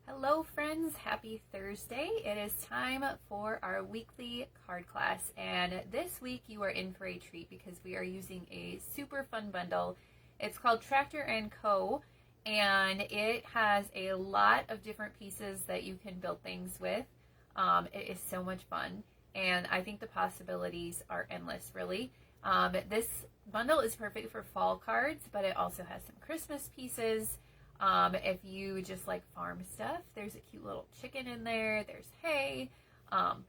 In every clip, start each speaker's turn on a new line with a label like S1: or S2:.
S1: Hello friends, happy Thursday. It is time for our weekly card class, and this week you are in for a treat because we are using a super fun bundle. It's called Tractor & Co. and it has a lot of different pieces that you can build things with. It is so much fun and I think the possibilities are endless, really. This bundle is perfect for fall cards, but it also has some Christmas pieces. If you just like farm stuff, there's a cute little chicken in there, there's hay,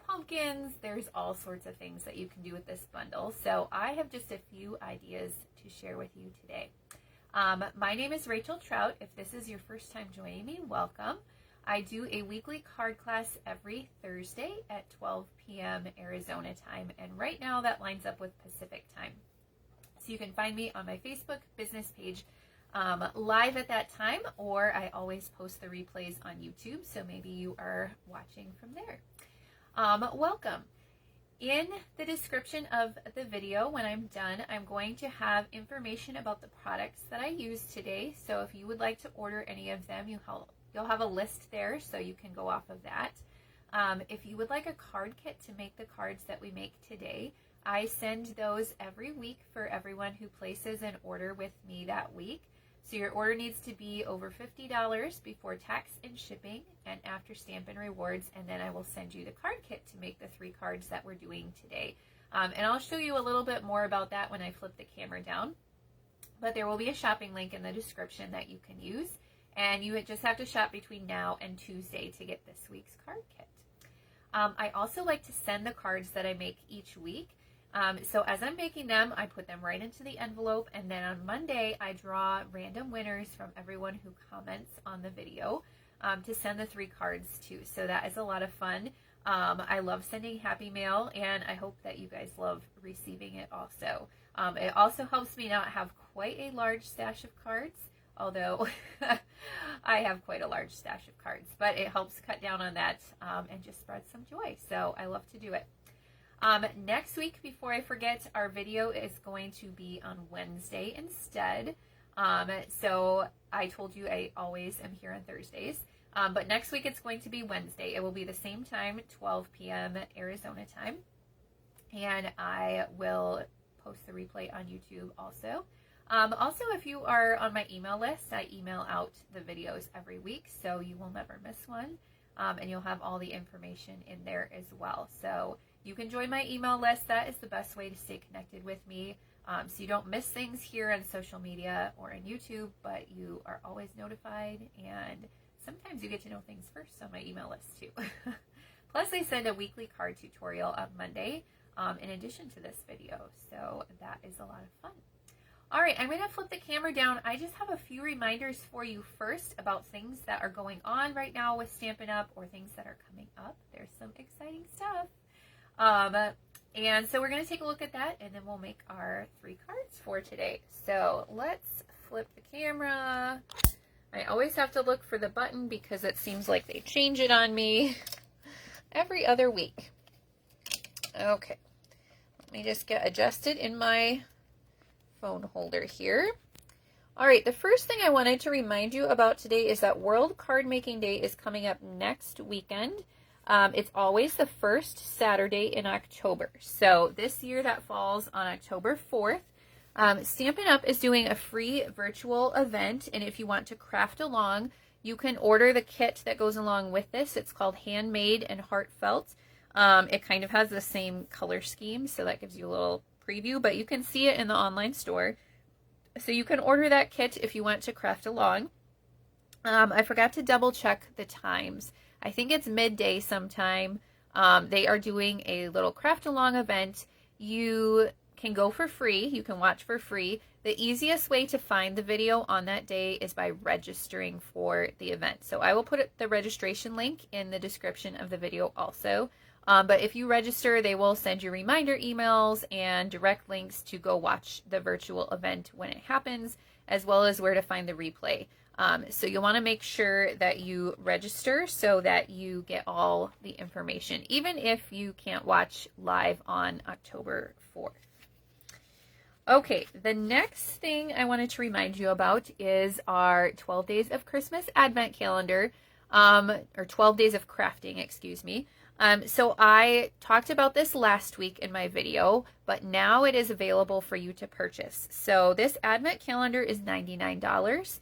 S1: pumpkins, there's all sorts of things that you can do with this bundle. So I have just a few ideas to share with you today. My name is Rachel Trout. If this is your first time joining me, welcome. I do a weekly card class every Thursday at 12 p.m. Arizona time, and right now that lines up with Pacific time. So you can find me on my Facebook business page live at that time, or I always post the replays on YouTube, so maybe you are watching from there. Welcome. In the description of the video, when I'm done, I'm going to have information about the products that I use today, so if you would like to order any of them, you'll have a list there, so you can go off of that. If you would like a card kit to make the cards that we make today, I send those every week for everyone who places an order with me that week. So your order needs to be over $50 before tax and shipping and after Stampin Rewards, and then I will send you the card kit to make the 3 cards that we're doing today. And I'll show you a little bit more about that when I flip the camera down. But there will be a shopping link in the description that you can use, and you just have to shop between now and Tuesday to get this week's card kit. I also like to send the cards that I make each week. So as I'm making them, I put them right into the envelope, and then on Monday I draw random winners from everyone who comments on the video to send the 3 cards to. So that is a lot of fun. I love sending happy mail, and I hope that you guys love receiving it also. It also helps me not have quite a large stash of cards, although I have quite a large stash of cards, but it helps cut down on that and just spread some joy. So I love to do it. Next week, before I forget, our video is going to be on Wednesday instead. So I told you I always am here on Thursdays, but next week it's going to be Wednesday. It will be the same time, 12 p.m. Arizona time, and I will post the replay on YouTube also. Also, if you are on my email list, I email out the videos every week, so you will never miss one, and you'll have all the information in there as well. So you can join my email list. That is the best way to stay connected with me, so you don't miss things here on social media or on YouTube, but you are always notified, and sometimes you get to know things first on my email list too. Plus, I send a weekly card tutorial on Monday in addition to this video, so that is a lot of fun. All right, I'm going to flip the camera down. I just have a few reminders for you first about things that are going on right now with Stampin' Up! Or things that are coming up. There's some exciting stuff. And so we're going to take a look at that, and then we'll make our 3 cards for today. So let's flip the camera. I always have to look for the button because it seems like they change it on me every other week. Okay, let me just get adjusted in my phone holder here. All right, the first thing I wanted to remind you about today is that World Card Making Day is coming up next weekend. It's always the first Saturday in October. So this year that falls on October 4th. Stampin' Up! Is doing a free virtual event, and if you want to craft along, you can order the kit that goes along with this. It's called Handmade and Heartfelt. It kind of has the same color scheme, so that gives you a little preview, but you can see it in the online store. So you can order that kit if you want to craft along. I forgot to double check the times. I think it's midday sometime. They are doing a little craft along event. You can go for free. You can watch for free. The easiest way to find the video on that day is by registering for the event. So I will put the registration link in the description of the video also. But if you register, they will send you reminder emails and direct links to go watch the virtual event when it happens, as well as where to find the replay. So you'll want to make sure that you register so that you get all the information, even if you can't watch live on October 4th. Okay, the next thing I wanted to remind you about is our 12 Days of Christmas Advent Calendar. or 12 days of crafting, excuse me. So I talked about this last week in my video, but now it is available for you to purchase. So this advent calendar is $99.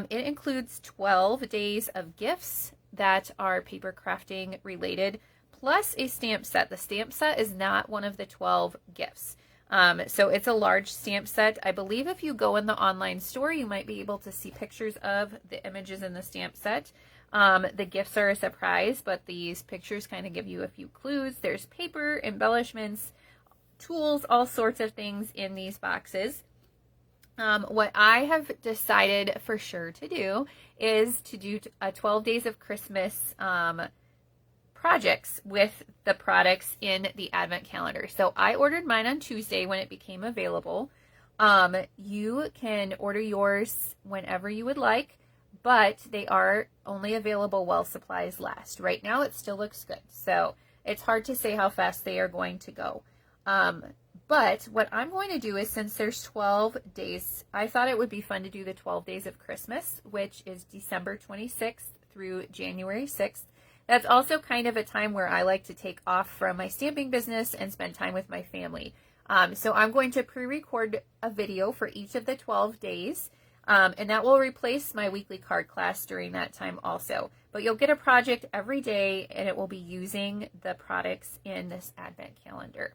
S1: It includes 12 days of gifts that are paper crafting related, plus a stamp set. The stamp set is not one of the 12 gifts. So it's a large stamp set. I believe if you go in the online store, you might be able to see pictures of the images in the stamp set. The gifts are a surprise, but these pictures kind of give you a few clues. There's paper, embellishments, tools, all sorts of things in these boxes. What I have decided for sure to do is to do a 12 days of Christmas projects with the products in the advent calendar. So I ordered mine on Tuesday when it became available. You can order yours whenever you would like, but they are only available while supplies last. Right now it still looks good, so it's hard to say how fast they are going to go. But what I'm going to do is, since there's 12 days, I thought it would be fun to do the 12 days of Christmas, which is December 26th through January 6th. That's also kind of a time where I like to take off from my stamping business and spend time with my family. So I'm going to pre-record a video for each of the 12 days, and that will replace my weekly card class during that time also. But you'll get a project every day, and it will be using the products in this advent calendar.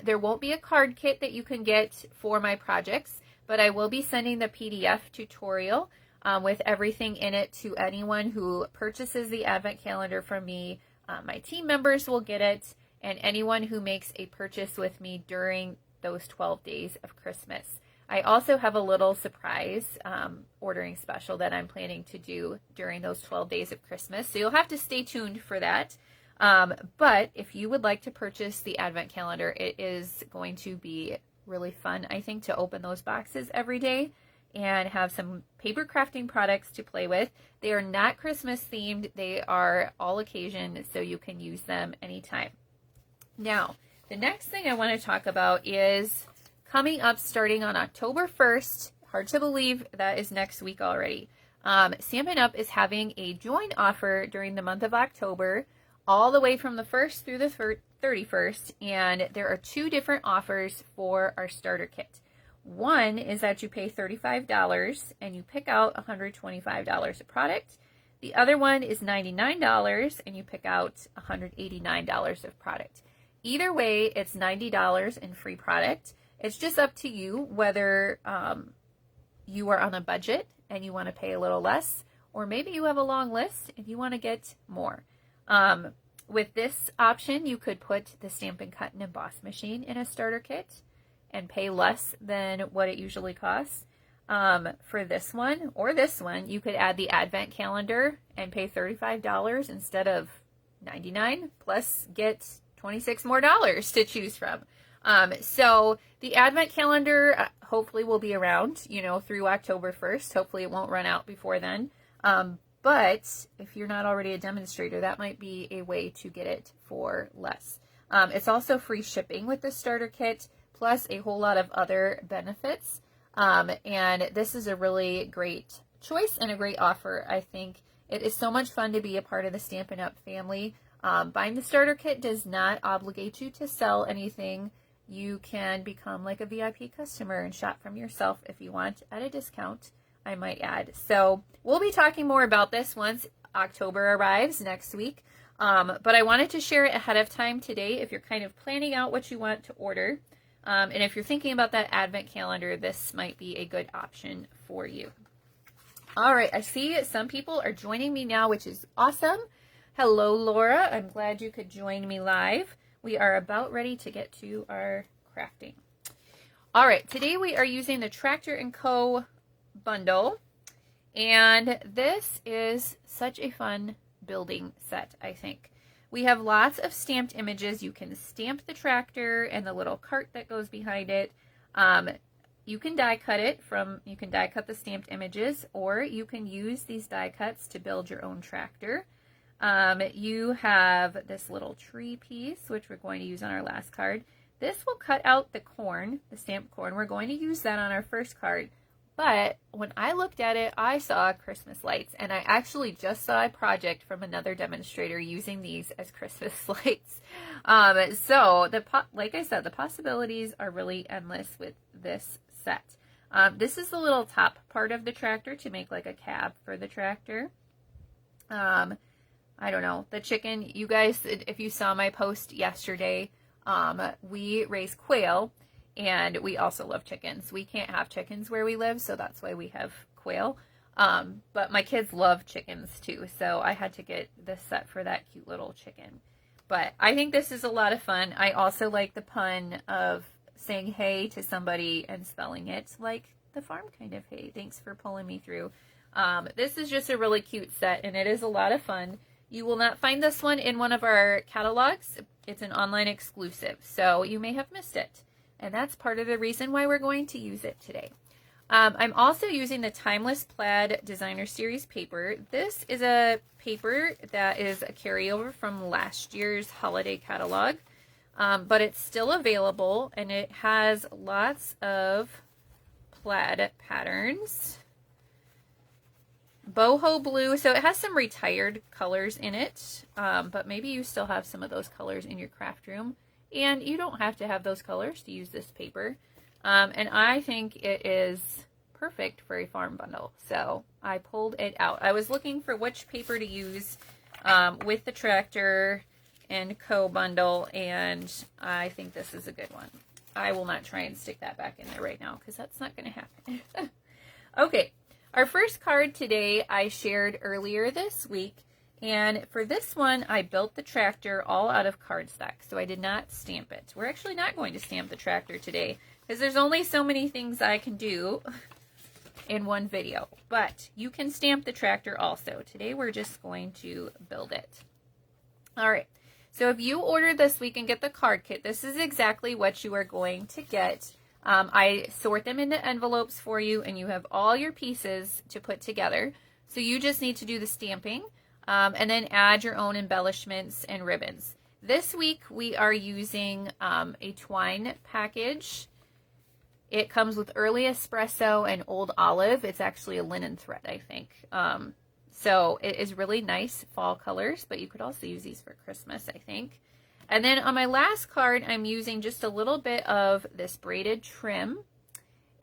S1: There won't be a card kit that you can get for my projects, but I will be sending the PDF tutorial with everything in it to anyone who purchases the advent calendar from me. My team members will get it, and anyone who makes a purchase with me during those 12 days of Christmas. I also have a little surprise ordering special that I'm planning to do during those 12 days of Christmas, so you'll have to stay tuned for that. But if you would like to purchase the advent calendar, it is going to be really fun, I think, to open those boxes every day and have some paper crafting products to play with. They are not Christmas themed. They are all occasion, so you can use them anytime. Now, the next thing I want to talk about is coming up starting on October 1st. Hard to believe that is next week already. Stampin' Up! Is having a join offer during the month of October, all the way from the 1st through the 31st, and there are two different offers for our starter kit. One is that you pay $35 and you pick out $125 of product. The other one is $99 and you pick out $189 of product. Either way, it's $90 in free product. It's just up to you whether you are on a budget and you want to pay a little less, or maybe you have a long list and you want to get more. With this option, you could put the Stampin' Cut and Emboss machine in a starter kit and pay less than what it usually costs. For this one or this one, you could add the advent calendar and pay $35 instead of $99, plus get $26 more to choose from. So the advent calendar hopefully will be around, through October 1st. Hopefully it won't run out before then. But if you're not already a demonstrator, that might be a way to get it for less. It's also free shipping with the starter kit, plus a whole lot of other benefits. And this is a really great choice and a great offer. I think it is so much fun to be a part of the Stampin' Up! Family. Buying the starter kit does not obligate you to sell anything. You can become like a VIP customer and shop from yourself if you want, at a discount, I might add. So we'll be talking more about this once October arrives next week. But I wanted to share it ahead of time today if you're kind of planning out what you want to order. And if you're thinking about that advent calendar, this might be a good option for you. All right, I see some people are joining me now, which is awesome. Hello, Laura. I'm glad you could join me live. We are about ready to get to our crafting. All right, today we are using the Tractor & Co. bundle, and this is such a fun building set, I think. We have lots of stamped images. You can stamp the tractor and the little cart that goes behind it. You can die cut the stamped images, or you can use these die cuts to build your own tractor. You have this little tree piece, which we're going to use on our last card. This will cut out the corn, the stamped corn. We're going to use that on our first card, But when I looked at it, I saw Christmas lights, and I actually just saw a project from another demonstrator using these as Christmas lights. So like I said, the possibilities are really endless with this set. This is the little top part of the tractor to make like a cab for the tractor. I don't know, the chicken, you guys, if you saw my post yesterday, we raise quail, and we also love chickens. We can't have chickens where we live, so that's why we have quail. But my kids love chickens too, so I had to get this set for that cute little chicken. But I think this is a lot of fun. I also like the pun of saying hey to somebody and spelling it like the farm kind of hey. Thanks for pulling me through. This is just a really cute set, and it is a lot of fun. You will not find this one in one of our catalogs. It's an online exclusive, so you may have missed it. And that's part of the reason why we're going to use it today. I'm also using the Timeless Plaid Designer Series paper. This is a paper that is a carryover from last year's holiday catalog, but it's still available, and it has lots of plaid patterns. Boho blue, so it has some retired colors in it, but maybe you still have some of those colors in your craft room, and you don't have to have those colors to use this paper. And I think it is perfect for a farm bundle, so I pulled it out. I was looking for which paper to use with the Tractor and Co. bundle, and I think this is a good one. I will not try and stick that back in there right now, because that's not going to happen. Okay. Our first card today I shared earlier this week, and for this one I built the tractor all out of cardstock, so I did not stamp it. We're actually not going to stamp the tractor today because there's only so many things I can do in one video, but you can stamp the tractor also. Today we're just going to build it. All right, so if you order this week and get the card kit, this is exactly what you are going to get. I sort them into envelopes for you, and you have all your pieces to put together. So you just need to do the stamping and then add your own embellishments and ribbons. This week we are using a twine package. It comes with early espresso and old olive. It's actually a linen thread, I think. So it is really nice fall colors, but you could also use these for Christmas, I think. And then on my last card, I'm using just a little bit of this braided trim,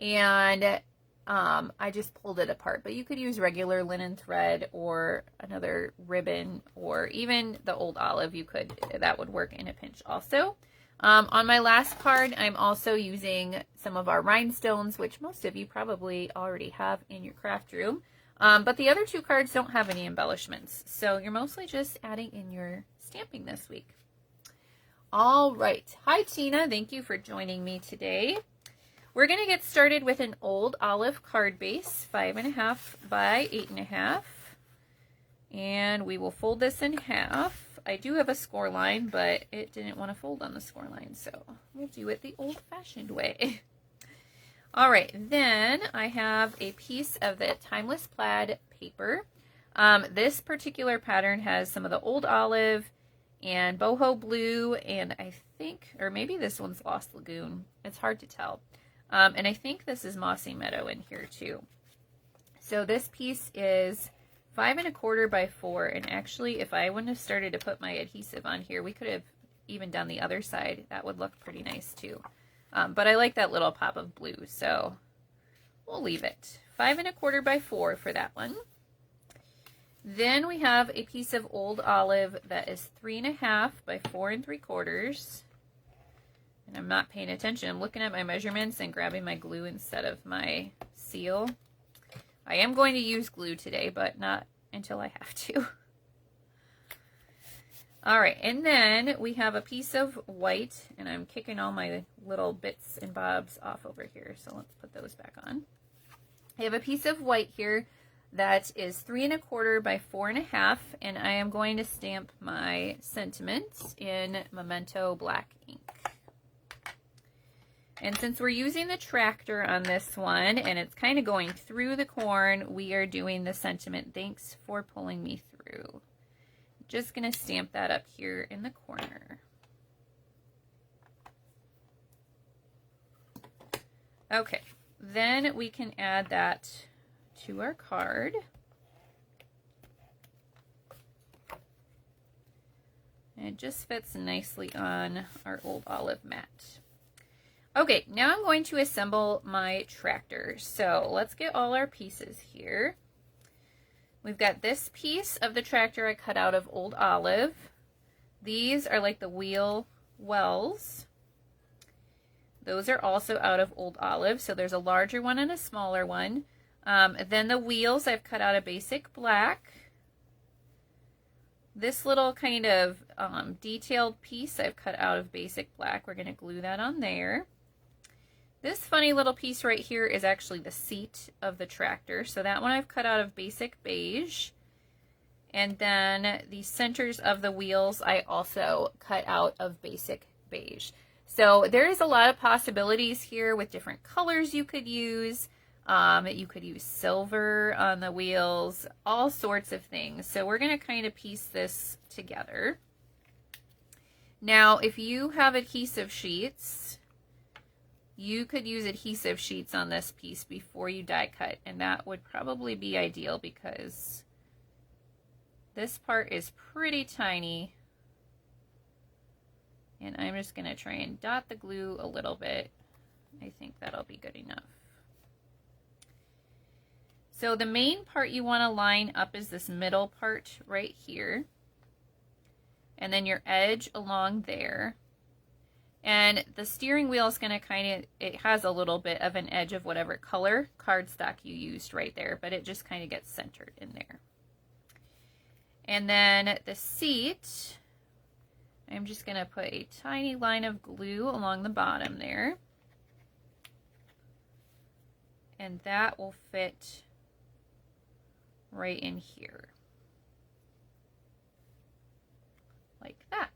S1: and I just pulled it apart, but you could use regular linen thread or another ribbon, or even the old olive. That would work in a pinch also. On my last card, I'm also using some of our rhinestones, which most of you probably already have in your craft room. But the other two cards don't have any embellishments, so you're mostly just adding in your stamping this week. All right. Hi, Tina. Thank you for joining me today. We're going to get started with an old olive card base, 5.5 by 8.5. And we will fold this in half. I do have a score line, but it didn't want to fold on the score line, so we'll do it the old-fashioned way. All right. Then I have a piece of the Timeless Plaid paper. This particular pattern has some of the old olive and boho blue, and I think, or maybe this one's Lost Lagoon. It's hard to tell. And I think this is Mossy Meadow in here too. So this piece is 5.25 by 4, and actually if I wouldn't have started to put my adhesive on here, we could have even done the other side. That would look pretty nice too. But I like that little pop of blue, so we'll leave it. 5.25 by 4 for that one. Then we have a piece of old olive that is 3.5 by 4.75. And I'm not paying attention. I'm looking at my measurements and grabbing my glue instead of my seal. I am going to use glue today, but not until I have to. All right, and then we have a piece of white, and I'm kicking all my little bits and bobs off over here, so let's put those back on. I have a piece of white here that is 3.25 by 4.5, and I am going to stamp my sentiments in Memento black ink. And since we're using the tractor on this one, and it's kind of going through the corn, we are doing the sentiment, thanks for pulling me through. Just going to stamp that up here in the corner. Okay, then we can add that to our card. And it just fits nicely on our old olive mat. Okay, now I'm going to assemble my tractor. So let's get all our pieces here. We've got this piece of the tractor I cut out of old olive. These are like the wheel wells. Those are also out of old olive. So there's a larger one and a smaller one. Then the wheels I've cut out of basic black. This little kind of detailed piece I've cut out of basic black. We're going to glue that on there. This funny little piece right here is actually the seat of the tractor. So that one I've cut out of basic beige. And then the centers of the wheels I also cut out of basic beige. So there's a lot of possibilities here with different colors you could use. You could use silver on the wheels, all sorts of things. So we're going to kind of piece this together. Now, if you have adhesive sheets, you could use adhesive sheets on this piece before you die cut, and that would probably be ideal because this part is pretty tiny. And I'm just going to try and dot the glue a little bit. I think that'll be good enough. So the main part you want to line up is this middle part right here. And then your edge along there. And the steering wheel is going to kind of, it has a little bit of an edge of whatever color cardstock you used right there, but it just kind of gets centered in there. And then the seat, I'm just going to put a tiny line of glue along the bottom there. And that will fit right in here. Like that.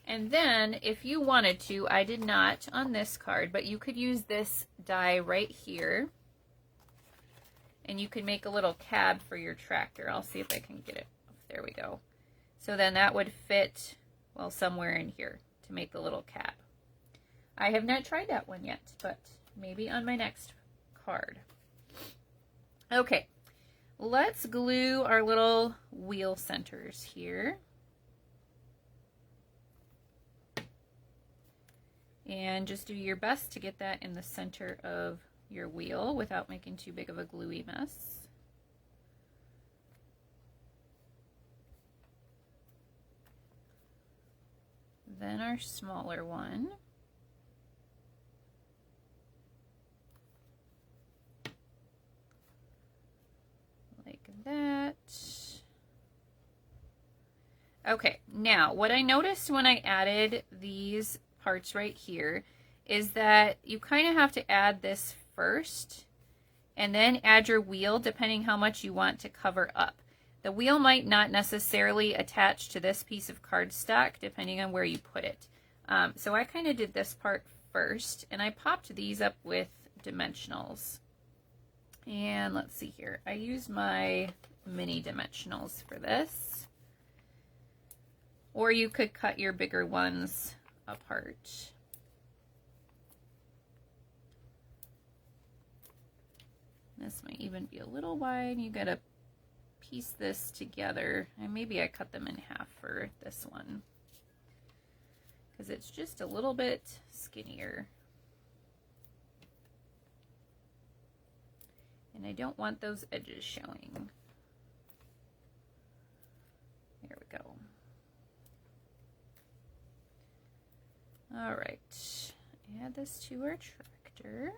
S1: And then if you wanted to, I did not on this card, but you could use this die right here. And you could make a little cab for your tractor. I'll see if I can get it. There we go. So then that would fit, well, somewhere in here to make the little cab. I have not tried that one yet, but maybe on my next card. Okay, let's glue our little wheel centers here. And just do your best to get that in the center of your wheel without making too big of a gluey mess. Then our smaller one. Like that. Okay, now what I noticed when I added these parts right here is that you kind of have to add this first and then add your wheel depending how much you want to cover up. The wheel might not necessarily attach to this piece of cardstock depending on where you put it. So I kind of did this part first and I popped these up with dimensionals. And let's see here. I used my mini dimensionals for this. Or you could cut your bigger ones apart. This might even be a little wide. You gotta piece this together, and maybe I cut them in half for this one because it's just a little bit skinnier. And I don't want those edges showing. There we go. All right, add this to our tractor.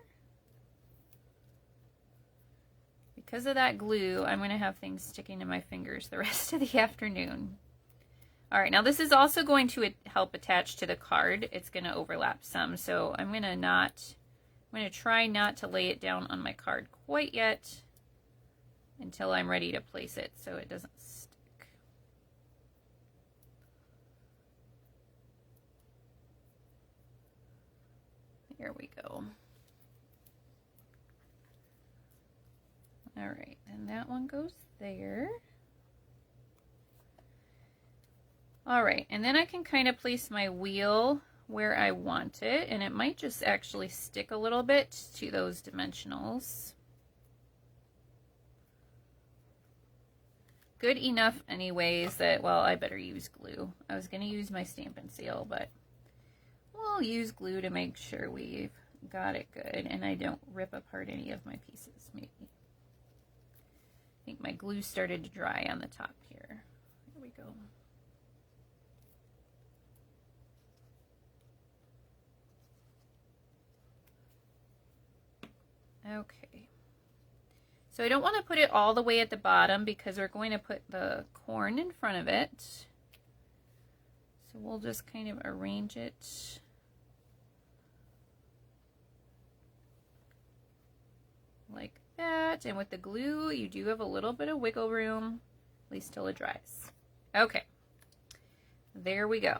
S1: Because of that glue, I'm going to have things sticking to my fingers the rest of the afternoon. All right, now this is also going to help attach to the card. It's going to overlap some, so I'm going to try not to lay it down on my card quite yet until I'm ready to place it so it doesn't stick. There we go. All right, and that one goes there. All right, and then I can kind of place my wheel where I want it, and it might just actually stick a little bit to those dimensionals. Good enough anyways that, well, I better use glue. I was going to use my Stampin' Seal, but we'll use glue to make sure we've got it good and I don't rip apart any of my pieces, maybe. I think my glue started to dry on the top here. Here we go. Okay. So I don't want to put it all the way at the bottom because we're going to put the corn in front of it. So we'll just kind of arrange it. Like that. And with the glue, you do have a little bit of wiggle room, at least till it dries. Okay. There we go.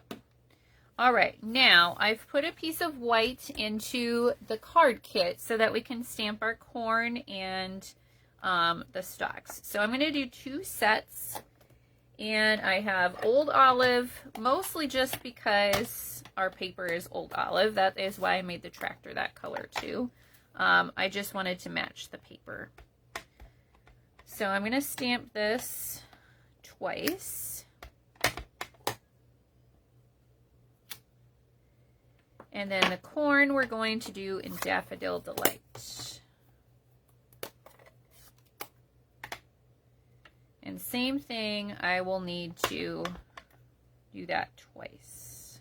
S1: All right, now I've put a piece of white into the card kit so that we can stamp our corn and the stalks. So I'm going to do 2 sets, and I have Old Olive, mostly just because our paper is Old Olive. That is why I made the tractor that color too. I just wanted to match the paper. So I'm going to stamp this twice. And then the corn we're going to do in Daffodil Delight. And same thing, I will need to do that twice.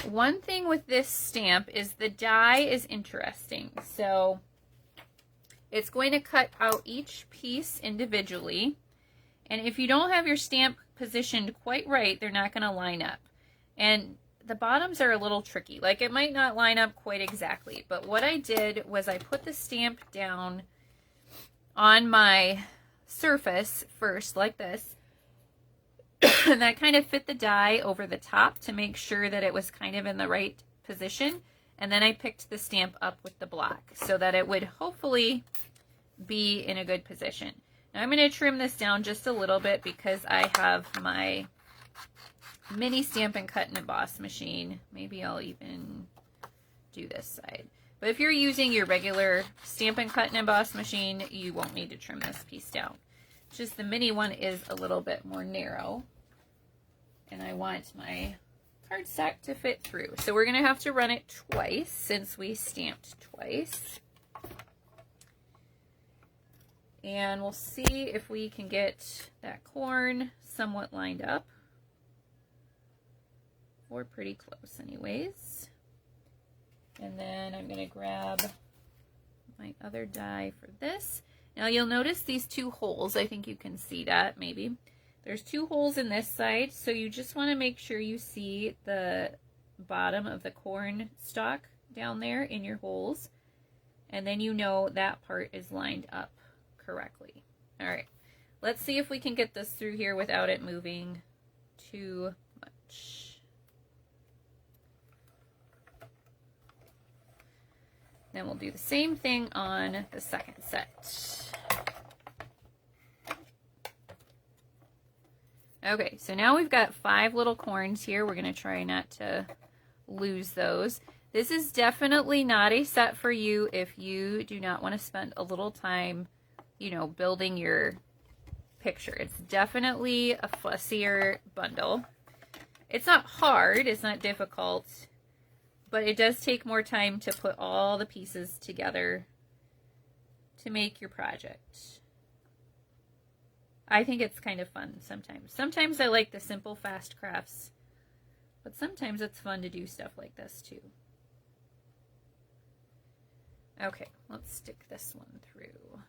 S1: One thing with this stamp is the die is interesting. So it's going to cut out each piece individually. And if you don't have your stamp positioned quite right, they're not going to line up. And the bottoms are a little tricky. Like, it might not line up quite exactly. But what I did was I put the stamp down on my surface first, like this. And that kind of fit the die over the top to make sure that it was kind of in the right position. And then I picked the stamp up with the block so that it would hopefully be in a good position. Now I'm going to trim this down just a little bit because I have my mini Stampin' Cut and Emboss machine. Maybe I'll even do this side. But if you're using your regular Stampin' Cut and Emboss machine, you won't need to trim this piece down. It's just the mini one is a little bit more narrow. And I want my cardstock to fit through. So we're going to have to run it twice since we stamped twice. And we'll see if we can get that corn somewhat lined up. Or pretty close anyways. And then I'm going to grab my other die for this. Now you'll notice these 2 holes. I think you can see that maybe. There's 2 holes in this side, so you just want to make sure you see the bottom of the corn stalk down there in your holes. And then you know that part is lined up correctly. All right, let's see if we can get this through here without it moving too much. Then we'll do the same thing on the second set. Okay, so now we've got 5 little corns here. We're going to try not to lose those. This is definitely not a set for you if you do not want to spend a little time, you know, building your picture. It's definitely a fussier bundle. It's not hard, it's not difficult, but it does take more time to put all the pieces together to make your project. I think it's kind of fun sometimes. Sometimes I like the simple, fast crafts, but sometimes it's fun to do stuff like this too. Okay, let's stick this one through.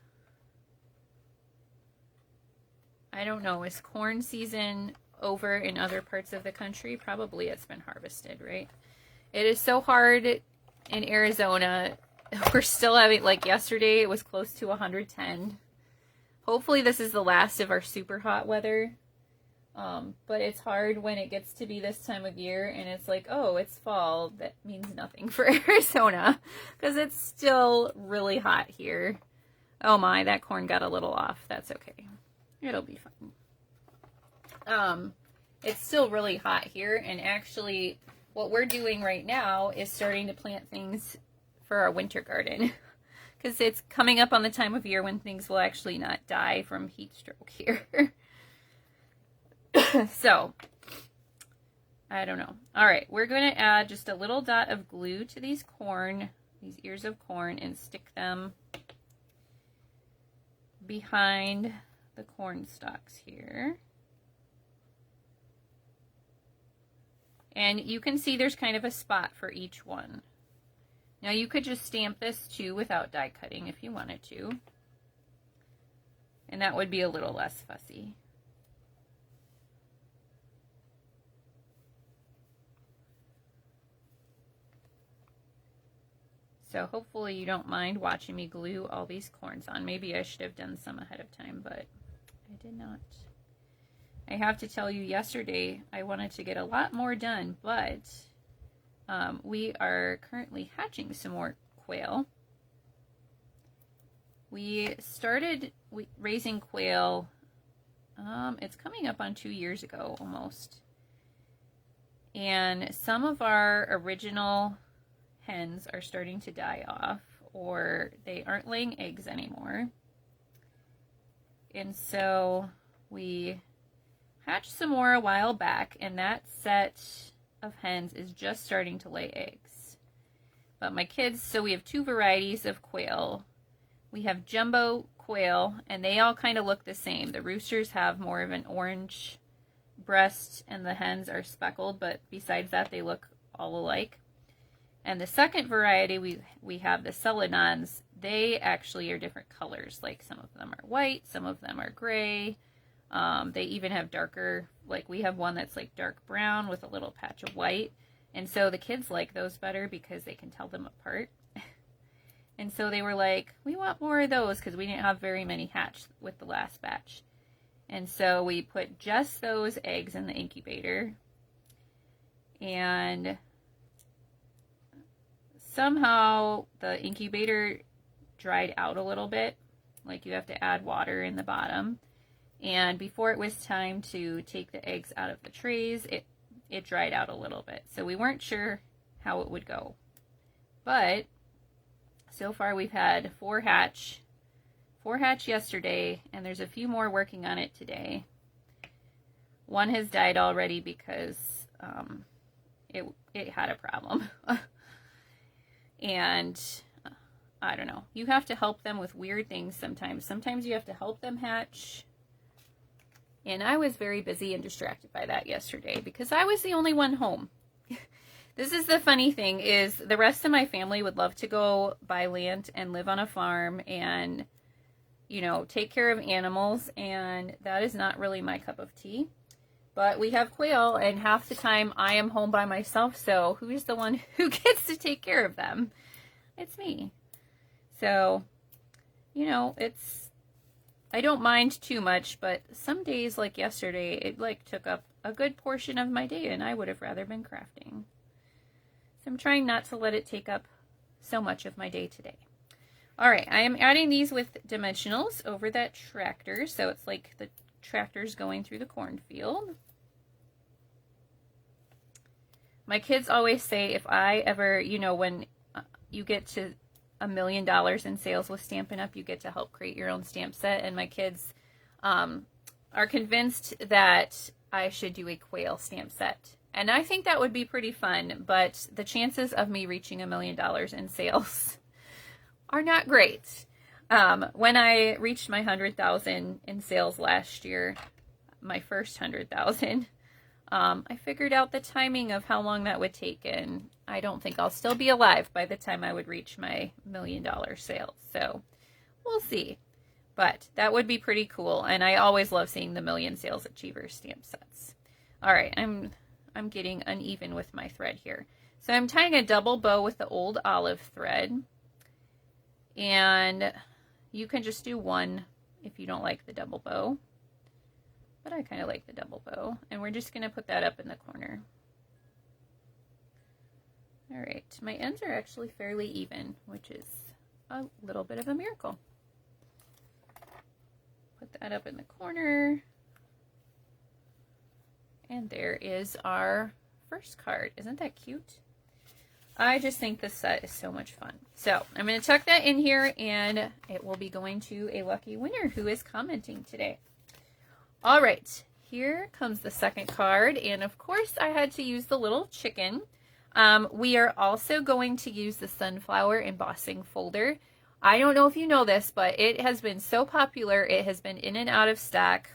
S1: I don't know, is corn season over in other parts of the country? Probably it's been harvested, right? It is so hard in Arizona. We're still having, like yesterday, it was close to 110. Hopefully this is the last of our super hot weather. But it's hard when it gets to be this time of year and it's like, oh, it's fall. That means nothing for Arizona because it's still really hot here. Oh my, that corn got a little off. That's okay. It'll be fine. It's still really hot here, and actually what we're doing right now is starting to plant things for our winter garden. Because it's coming up on the time of year when things will actually not die from heat stroke here. So, I don't know. All right, we're going to add just a little dot of glue to these ears of corn, and stick them behind the corn stalks here. And you can see there's kind of a spot for each one. Now you could just stamp this too without die cutting if you wanted to. And that would be a little less fussy. So hopefully you don't mind watching me glue all these corns on. Maybe I should have done some ahead of time, but I did not. I have to tell you, yesterday I wanted to get a lot more done, but we are currently hatching some more quail. We started raising quail, it's coming up on 2 years ago almost. And some of our original hens are starting to die off, or they aren't laying eggs anymore. And so we hatched some more a while back, and that set of hens is just starting to lay eggs. But my kids, so we have 2 varieties of quail. We have jumbo quail, and they all kind of look the same. The roosters have more of an orange breast, and the hens are speckled, but besides that they look all alike. And the second variety, we have the celadons. They actually are different colors. Like some of them are white, some of them are gray. They even have darker, like we have one that's like dark brown with a little patch of white. And so the kids like those better because they can tell them apart. And so they were like, we want more of those, because we didn't have very many hatched with the last batch. And so we put just those eggs in the incubator. And somehow the incubator dried out a little bit. Like you have to add water in the bottom. And before it was time to take the eggs out of the trays, it dried out a little bit. So we weren't sure how it would go. But so far we've had 4 hatch yesterday, and there's a few more working on it today. One has died already because it had a problem. And I don't know. You have to help them with weird things sometimes. Sometimes you have to help them hatch. And I was very busy and distracted by that yesterday because I was the only one home. This is the funny thing, is the rest of my family would love to go buy land and live on a farm and, you know, take care of animals, and that is not really my cup of tea. But we have quail, and half the time I am home by myself, so who is the one who gets to take care of them? It's me. So, you know, I don't mind too much, but some days like yesterday, it like took up a good portion of my day, and I would have rather been crafting. So I'm trying not to let it take up so much of my day today. All right, I am adding these with dimensionals over that tractor, so it's like the tractor's going through the cornfield. My kids always say if I ever, you know, when you get to $1 million in sales with Stampin' Up, you get to help create your own stamp set. And my kids are convinced that I should do a quail stamp set. And I think that would be pretty fun, but the chances of me reaching $1 million in sales are not great. When I reached my 100,000 in sales last year, my first 100,000, I figured out the timing of how long that would take, and I don't think I'll still be alive by the time I would reach my $1 million sales. So we'll see. But that would be pretty cool, and I always love seeing the Million Sales Achievers stamp sets. All right, I'm getting uneven with my thread here. So I'm tying a double bow with the old olive thread, and you can just do one if you don't like the double bow, but I kind of like the double bow, and we're just going to put that up in the corner. All right, my ends are actually fairly even, which is a little bit of a miracle. Put that up in the corner. And there is our first card. Isn't that cute? I just think this set is so much fun. So I'm going to tuck that in here, and it will be going to a lucky winner who is commenting today. All right, here comes the second card, and of course I had to use the little chicken. We are also going to use the sunflower embossing folder. I don't know if you know this, but it has been so popular. It has been in and out of stock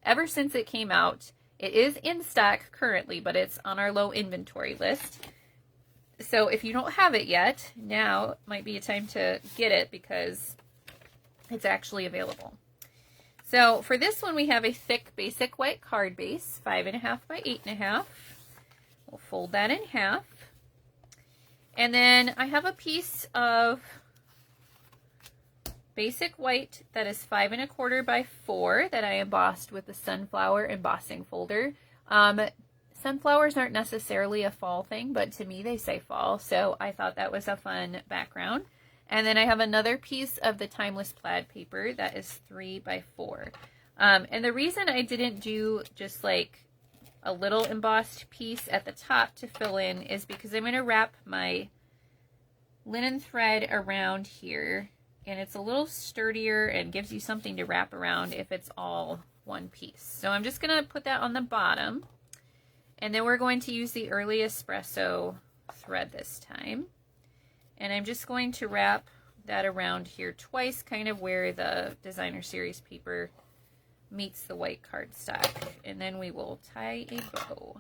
S1: ever since it came out. It is in stock currently, but it's on our low inventory list. So if you don't have it yet, now might be a time to get it because it's actually available. So for this one, we have a thick basic white card base, 5.5 by 8.5. We'll fold that in half. And then I have a piece of basic white that is 5.25 by 4 that I embossed with the sunflower embossing folder. Sunflowers aren't necessarily a fall thing, but to me they say fall, so I thought that was a fun background. And then I have another piece of the Timeless Plaid paper that is 3 by 4. And the reason I didn't do just like a little embossed piece at the top to fill in is because I'm going to wrap my linen thread around here, and it's a little sturdier and gives you something to wrap around if it's all one piece. So I'm just going to put that on the bottom. And then we're going to use the early espresso thread this time. And I'm just going to wrap that around here twice, kind of where the designer series paper meets the white cardstock. And then we will tie a bow.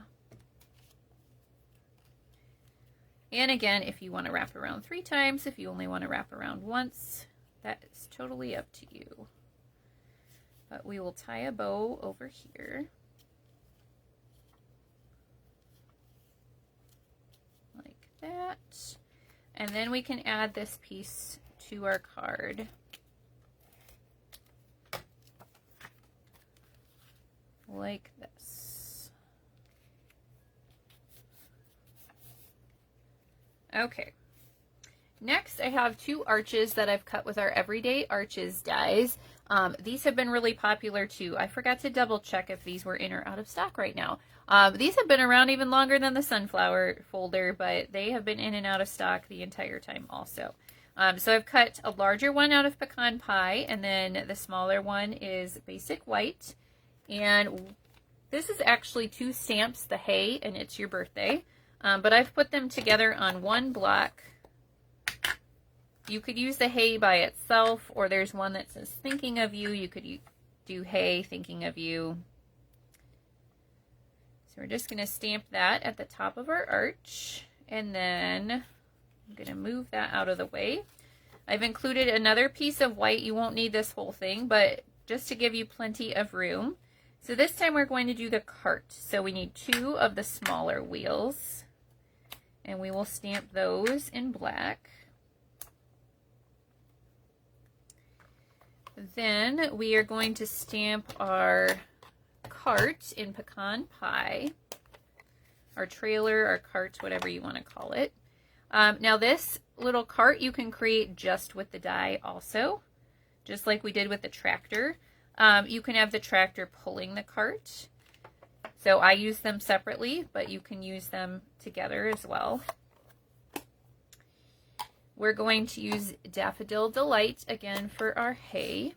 S1: And again, if you want to wrap around 3 times, if you only want to wrap around once, that is totally up to you. But we will tie a bow over here. That, and then we can add this piece to our card like this. Okay, next I have 2 arches that I've cut with our Everyday Arches dies. These have been really popular too. I forgot to double check if these were in or out of stock right now. These have been around even longer than the sunflower folder, but they have been in and out of stock the entire time also. So I've cut a larger one out of Pecan Pie, and then the smaller one is Basic White. And this is actually 2 stamps, the Hey and It's Your Birthday. But I've put them together on one block. You could use the Hey by itself, or there's one that says Thinking of You. You could do Hey, Thinking of You. So we're just going to stamp that at the top of our arch, and then I'm going to move that out of the way. I've included another piece of white. You won't need this whole thing, but just to give you plenty of room. So this time we're going to do the cart. So we need 2 of the smaller wheels, and we will stamp those in black. Then we are going to stamp our cart in Pecan Pie, our trailer, our cart, whatever you want to call it. Now this little cart you can create just with the die also, just like we did with the tractor. You can have the tractor pulling the cart. So I use them separately, but you can use them together as well. We're going to use Daffodil Delight again for our hay.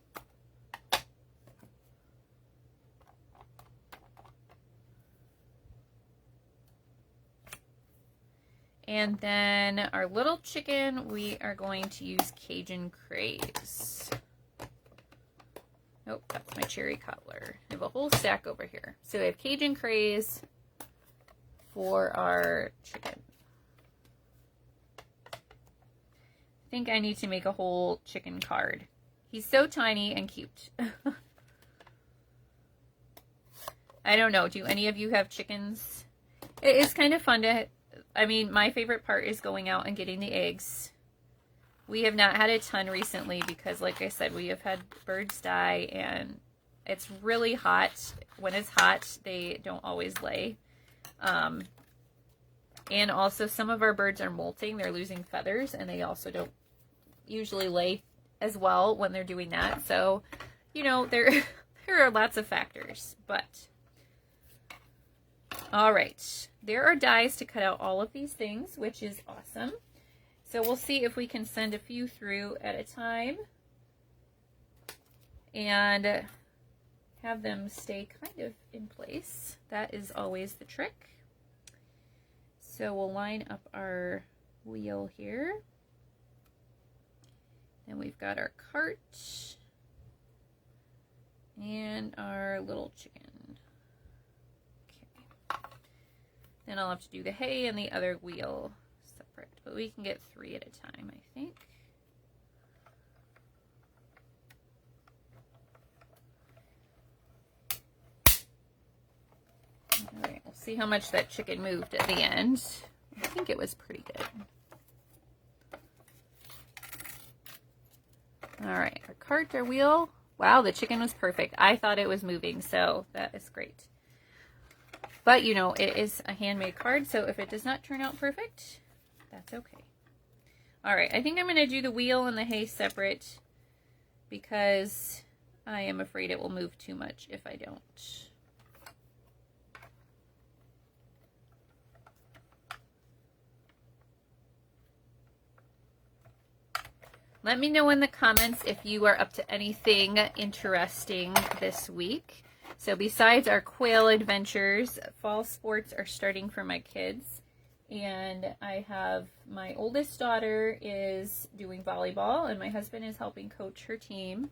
S1: And then our little chicken, we are going to use Cajun Craze. Oh, that's my cherry cobbler. I have a whole stack over here. So we have Cajun Craze for our chicken. I think I need to make a whole chicken card. He's so tiny and cute. I don't know. Do any of you have chickens? It is kind of fun to... I mean, my favorite part is going out and getting the eggs. We have not had a ton recently because, like I said, we have had birds die, and it's really hot. When it's hot, they don't always lay. And also, some of our birds are molting. They're losing feathers, and they also don't usually lay as well when they're doing that. So, you know, there are lots of factors, but... All right, there are dies to cut out all of these things, which is awesome. So we'll see if we can send a few through at a time and have them stay kind of in place. That is always the trick. So we'll line up our wheel here. And we've got our cart and our little chicken. Okay. Then I'll have to do the hay and the other wheel separate, but we can get 3 at a time, I think. All right, we'll see how much that chicken moved at the end. I think it was pretty good. All right, our cart, our wheel. Wow, the chicken was perfect. I thought it was moving, so that is great. But, you know, it is a handmade card, so if it does not turn out perfect, that's okay. All right, I think I'm going to do the wheel and the hay separate because I am afraid it will move too much if I don't. Let me know in the comments if you are up to anything interesting this week. So besides our quail adventures, fall sports are starting for my kids. And I have my oldest daughter is doing volleyball and my husband is helping coach her team.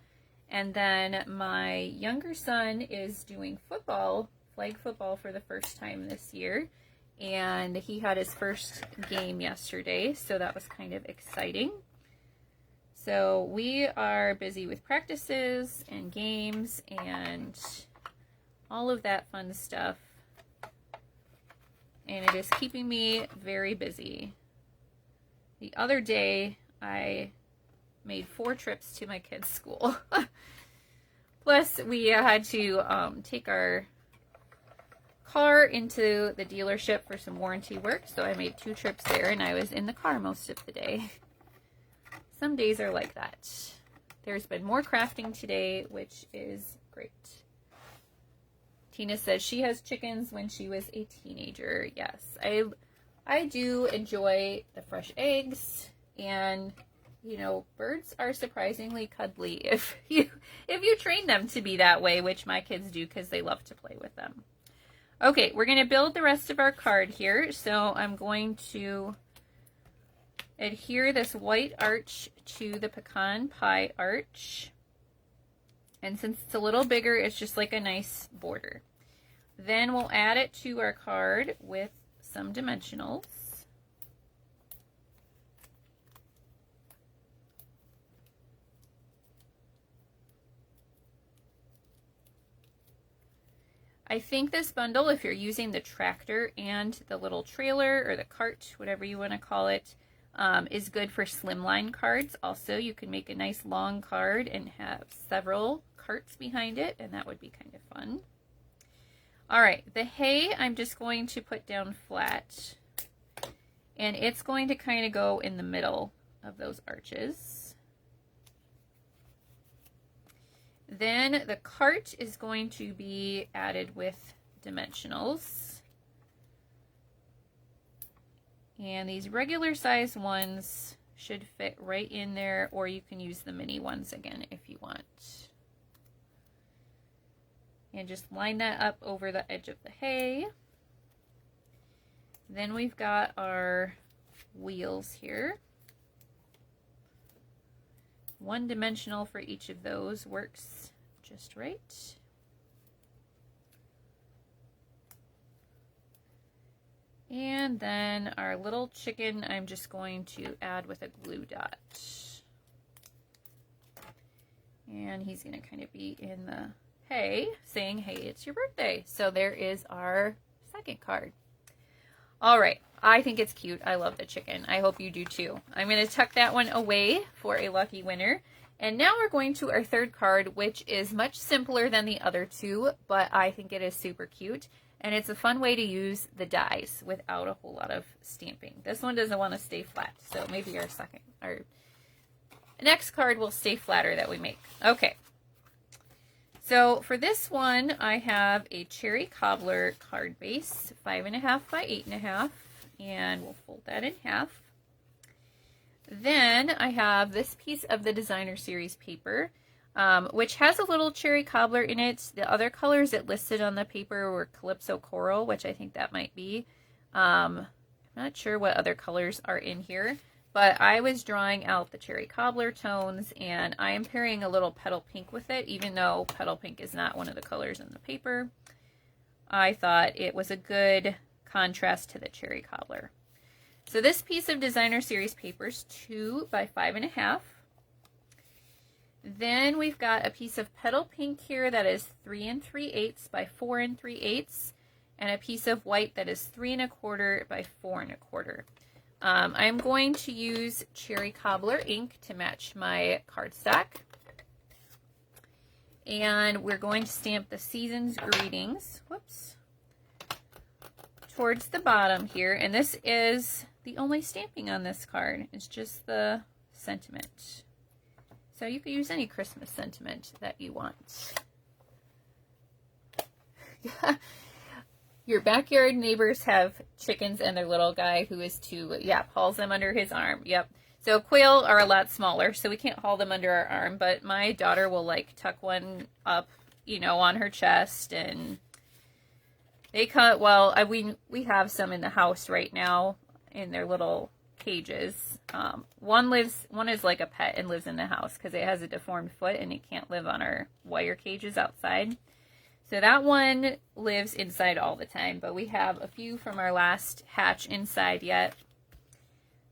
S1: And then my younger son is doing football, flag football for the first time this year. And he had his first game yesterday, so that was kind of exciting. So we are busy with practices and games and all of that fun stuff. And it is keeping me very busy. The other day, I made 4 trips to my kids' school. Plus, we had to take our car into the dealership for some warranty work. So I made 2 trips there, and I was in the car most of the day. Some days are like that. There's been more crafting today, which is great. Tina says she has chickens when she was a teenager. Yes, I do enjoy the fresh eggs, and you know, birds are surprisingly cuddly if you train them to be that way, which my kids do because they love to play with them. Okay, we're going to build the rest of our card here. So I'm going to adhere this white arch to the pecan pie arch. And since it's a little bigger, it's just like a nice border. Then we'll add it to our card with some dimensionals. I think this bundle, if you're using the tractor and the little trailer or the cart, whatever you want to call it, is good for slimline cards. Also, you can make a nice long card and have several carts behind it, and that would be kind of fun. All right, the hay I'm just going to put down flat, and it's going to kind of go in the middle of those arches. Then the cart is going to be added with dimensionals. And these regular size ones should fit right in there, or you can use the mini ones again if you want. And just line that up over the edge of the hay. Then we've got our wheels here. 1 dimensional for each of those works just right. And then our little chicken, I'm just going to add with a glue dot. And he's going to kind of be in the hay, saying, hey, it's your birthday. So there is our second card. All right, I think it's cute. I love the chicken. I hope you do too. I'm going to tuck that one away for a lucky winner. And now we're going to our third card, which is much simpler than the other 2, but I think it is super cute. And it's a fun way to use the dies without a whole lot of stamping. This one doesn't want to stay flat, so maybe our next card will stay flatter that we make. Okay. So for this one, I have a Cherry Cobbler card base, 5.5 by 8.5, and we'll fold that in half. Then I have this piece of the Designer Series paper, which has a little Cherry Cobbler in it. The other colors it listed on the paper were Calypso Coral, which I think that might be. I'm not sure what other colors are in here, but I was drawing out the Cherry Cobbler tones, and I am pairing a little Petal Pink with it, even though Petal Pink is not one of the colors in the paper. I thought it was a good contrast to the Cherry Cobbler. So this piece of Designer Series paper is 2 by 5.5. Then we've got a piece of Petal Pink here that is 3 3/8 by 4 3/8, and a piece of white that is 3 1/4 by 4 1/4. I'm going to use Cherry Cobbler ink to match my cardstock. And we're going to stamp the Season's Greetings, whoops, towards the bottom here. And this is the only stamping on this card. It's just the sentiment. So you could use any Christmas sentiment that you want. Your backyard neighbors have chickens and their little guy who is 2, hauls them under his arm. Yep. So quail are a lot smaller, so we can't haul them under our arm, but my daughter will like tuck one up, on her chest, and they cut, we have some in the house right now in their little cages. One is like a pet and lives in the house because it has a deformed foot and it can't live on our wire cages outside. So that one lives inside all the time, but we have a few from our last hatch inside yet.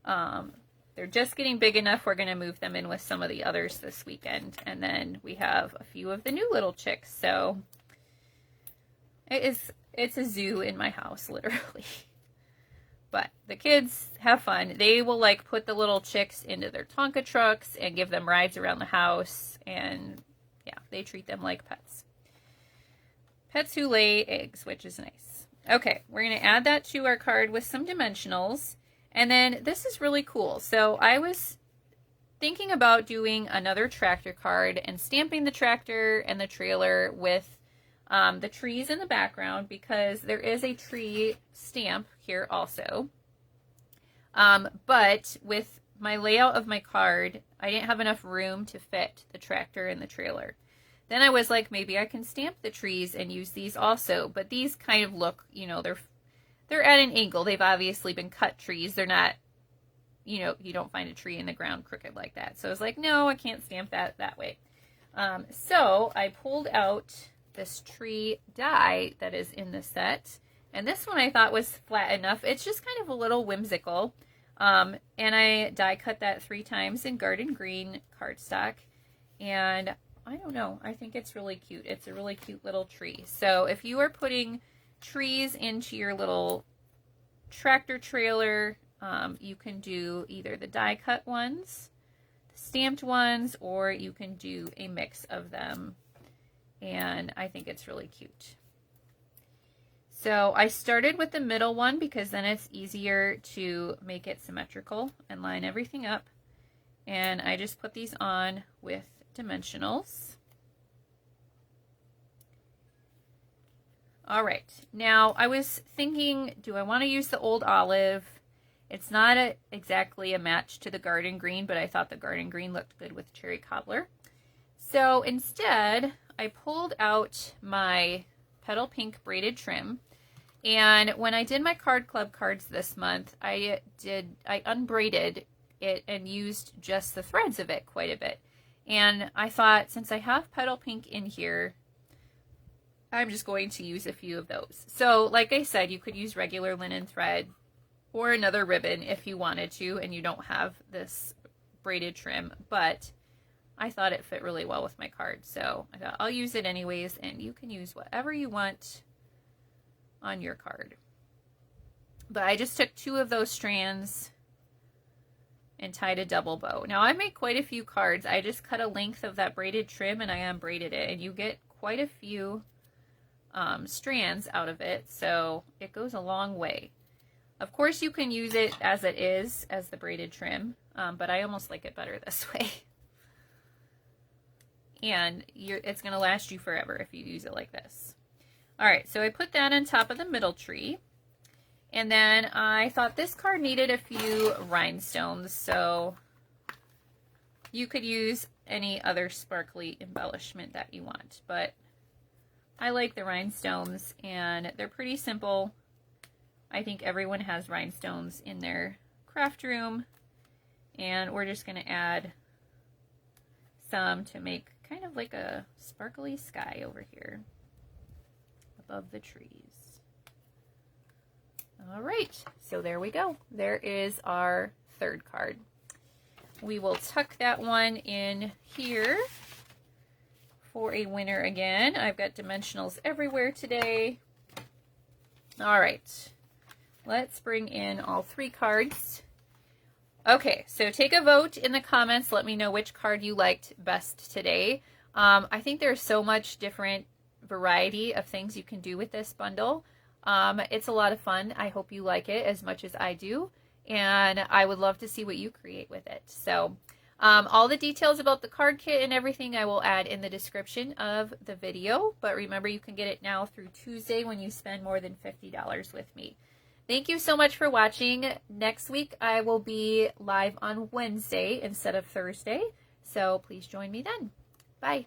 S1: They're just getting big enough. We're going to move them in with some of the others this weekend. And then we have a few of the new little chicks. So it's a zoo in my house, literally. But the kids have fun. They will like put the little chicks into their Tonka trucks and give them rides around the house. And yeah, they treat them like pets. Pets who lay eggs, which is nice. Okay, we're going to add that to our card with some dimensionals. And then this is really cool. So I was thinking about doing another tractor card and stamping the tractor and the trailer with the trees in the background, because there is a tree stamp here also. But with my layout of my card, I didn't have enough room to fit the tractor and the trailer. Then I was like, maybe I can stamp the trees and use these also. But these kind of look, they're at an angle. They've obviously been cut trees. They're not, you don't find a tree in the ground crooked like that. So I was like, no, I can't stamp that way. So I pulled out this tree die that is in the set. And this one I thought was flat enough. It's just kind of a little whimsical. And I die cut that 3 times in garden green cardstock. And I don't know, I think it's really cute. It's a really cute little tree. So if you are putting trees into your little tractor trailer, you can do either the die cut ones, the stamped ones, or you can do a mix of them. And I think it's really cute. So I started with the middle one because then it's easier to make it symmetrical and line everything up. And I just put these on with dimensionals. All right, now I was thinking, do I want to use the old olive? It's not exactly a match to the garden green, but I thought the garden green looked good with Cherry Cobbler. So instead, I pulled out my Petal Pink braided trim. And when I did my card club cards this month, I unbraided it and used just the threads of it quite a bit. And I thought, since I have Petal Pink in here, I'm just going to use a few of those. So like I said, you could use regular linen thread or another ribbon if you wanted to and you don't have this braided trim, but I thought it fit really well with my card. So I thought I'll use it anyways, and you can use whatever you want on your card. But I just took 2 of those strands and tied a double bow. Now I made quite a few cards. I just cut a length of that braided trim and I unbraided it, and you get quite a few strands out of it, so it goes a long way. Of course you can use it as it is, as the braided trim, but I almost like it better this way. and it's going to last you forever if you use it like this. All right, so I put that on top of the middle tree. And then I thought this card needed a few rhinestones, so you could use any other sparkly embellishment that you want. But I like the rhinestones, and they're pretty simple. I think everyone has rhinestones in their craft room. And we're just going to add some to make kind of like a sparkly sky over here above the trees. All right, so there we go. There is our third card. We will tuck that one in here for a winner again. I've got dimensionals everywhere today. All right, let's bring in all 3 cards. Okay, so take a vote in the comments. Let me know which card you liked best today. I think there's so much different variety of things you can do with this bundle. It's a lot of fun. I hope you like it as much as I do, and I would love to see what you create with it. So all the details about the card kit and everything I will add in the description of the video, but remember you can get it now through Tuesday when you spend more than $50 with me. Thank you so much for watching. Next week I will be live on Wednesday instead of Thursday, so please join me then. Bye.